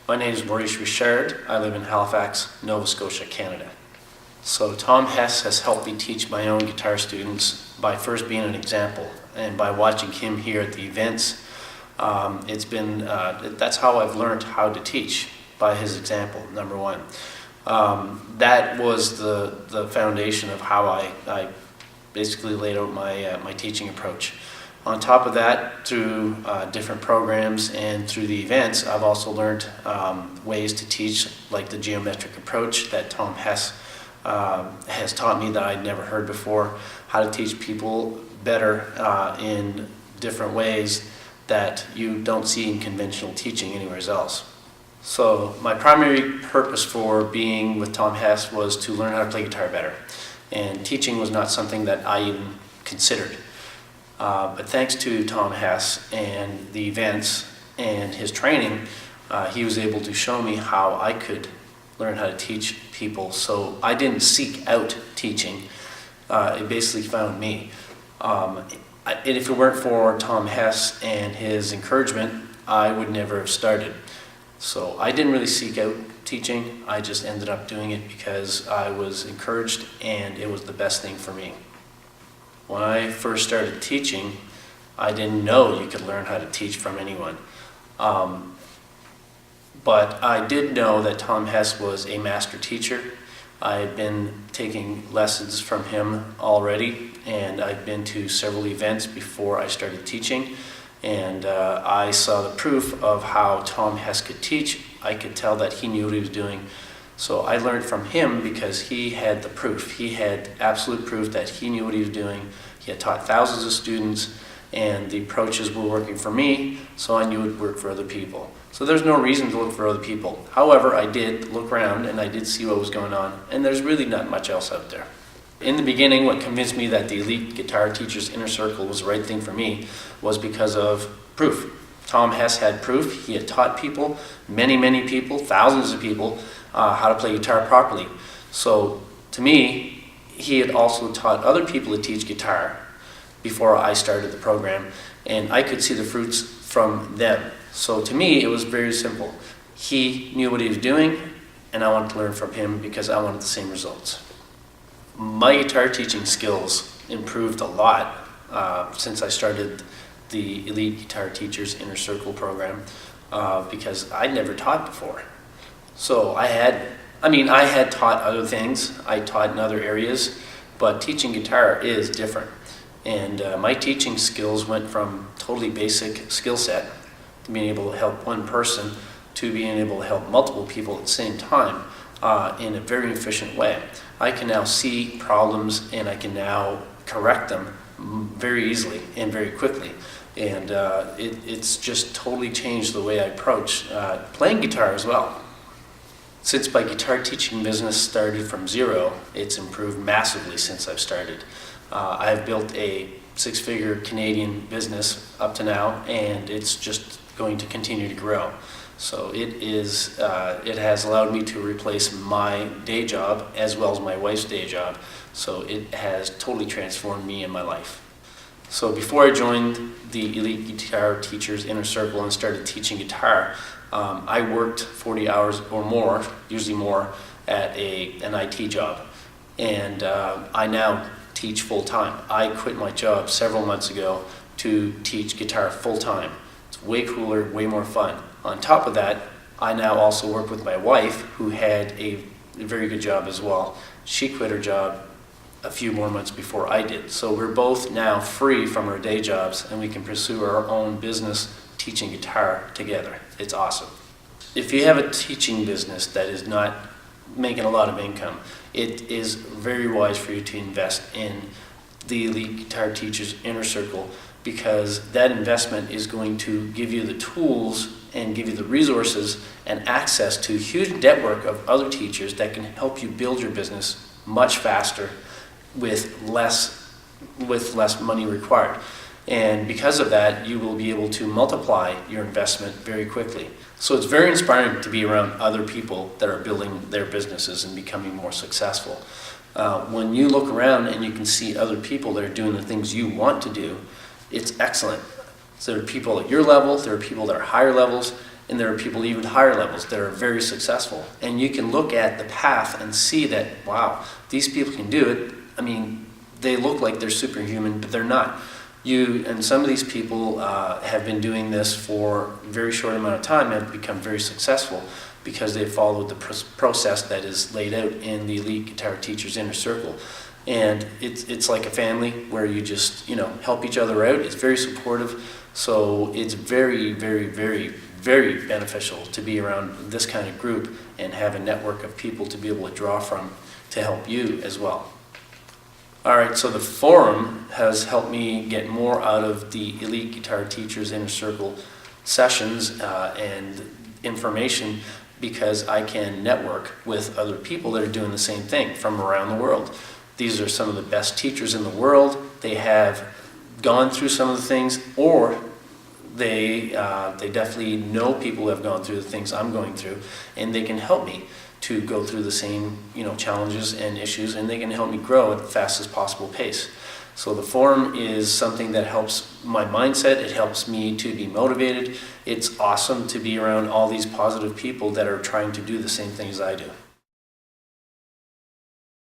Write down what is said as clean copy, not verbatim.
My name is Maurice Richard. I live in Halifax, Nova Scotia, Canada. So Tom Hess has helped me teach my own guitar students by first being an example and by watching him here at the events. That's how I've learned how to teach, by his example, number one. That was the foundation of how I basically laid out my teaching approach. On top of that, through different programs and through the events, I've also learned ways to teach, like the geometric approach that Tom Hess has taught me that I'd never heard before, how to teach people better in different ways that you don't see in conventional teaching anywhere else. So my primary purpose for being with Tom Hess was to learn how to play guitar better, and teaching was not something that I even considered. But thanks to Tom Hess and the events and his training, he was able to show me how I could learn how to teach people. So I didn't seek out teaching, it basically found me. And if it weren't for Tom Hess and his encouragement, I would never have started. So I didn't really seek out teaching, I just ended up doing it because I was encouraged and it was the best thing for me. When I first started teaching, I didn't know you could learn how to teach from anyone. But I did know that Tom Hess was a master teacher. I had been taking lessons from him already, and I'd been to several events before I started teaching. And I saw the proof of how Tom Hess could teach. I could tell that he knew what he was doing. So I learned from him because he had the proof. He had absolute proof that he knew what he was doing. He had taught thousands of students, and the approaches were working for me, so I knew it would work for other people. So there's no reason to look for other people. However, I did look around and I did see what was going on, and there's really not much else out there. In the beginning, what convinced me that the Elite Guitar Teachers Inner Circle was the right thing for me was because of proof. Tom Hess had proof. He had taught people, many people, thousands of people, how to play guitar properly. So to me, he had also taught other people to teach guitar before I started the program, and I could see the fruits from them. So to me, it was very simple. He knew what he was doing, and I wanted to learn from him because I wanted the same results. My guitar teaching skills improved a lot since I started the Elite Guitar Teachers Inner Circle program because I'd never taught before. So I had taught other things, I taught in other areas, but teaching guitar is different. And my teaching skills went from totally basic skill set, to being able to help one person, to being able to help multiple people at the same time in a very efficient way. I can now see problems and I can now correct them very easily and very quickly. And it's just totally changed the way I approach playing guitar as well. Since my guitar teaching business started from zero, it's improved massively since I've started. I've built a six-figure Canadian business up to now, and it's just going to continue to grow. So it has allowed me to replace my day job as well as my wife's day job. So it has totally transformed me and my life. So before I joined the Elite Guitar Teachers Inner Circle and started teaching guitar, I worked 40 hours or more, usually more, at an IT job. And I now teach full-time. I quit my job several months ago to teach guitar full-time. It's way cooler, way more fun. On top of that, I now also work with my wife, who had a very good job as well. She quit her job a few more months before I did. So we're both now free from our day jobs, and we can pursue our own business teaching guitar together. It's awesome. If you have a teaching business that is not making a lot of income, it is very wise for you to invest in the Elite Guitar Teachers Inner Circle, because that investment is going to give you the tools and give you the resources and access to a huge network of other teachers that can help you build your business much faster with less money required. And because of that, you will be able to multiply your investment very quickly. So it's very inspiring to be around other people that are building their businesses and becoming more successful. When you look around and you can see other people that are doing the things you want to do, it's excellent. So there are people at your level, there are people that are higher levels, And there are people even higher levels that are very successful. And you can look at the path and see that, wow, these people can do it. I mean, they look like they're superhuman, but they're not. And some of these people have been doing this for a very short amount of time and have become very successful because they followed the process that is laid out in the Elite Guitar Teachers Inner Circle. And it's like a family where you just, help each other out. It's very supportive. So it's very, very, very, very beneficial to be around this kind of group and have a network of people to be able to draw from to help you as well. All right, so the forum has helped me get more out of the Elite Guitar Teachers Inner Circle sessions and information, because I can network with other people that are doing the same thing from around the world. These are some of the best teachers in the world. They have gone through some of the things, or they definitely know people who have gone through the things I'm going through, and they can help me to go through the same challenges and issues, and they can help me grow at the fastest possible pace. So the forum is something that helps my mindset. It helps me to be motivated. It's awesome to be around all these positive people that are trying to do the same things I do.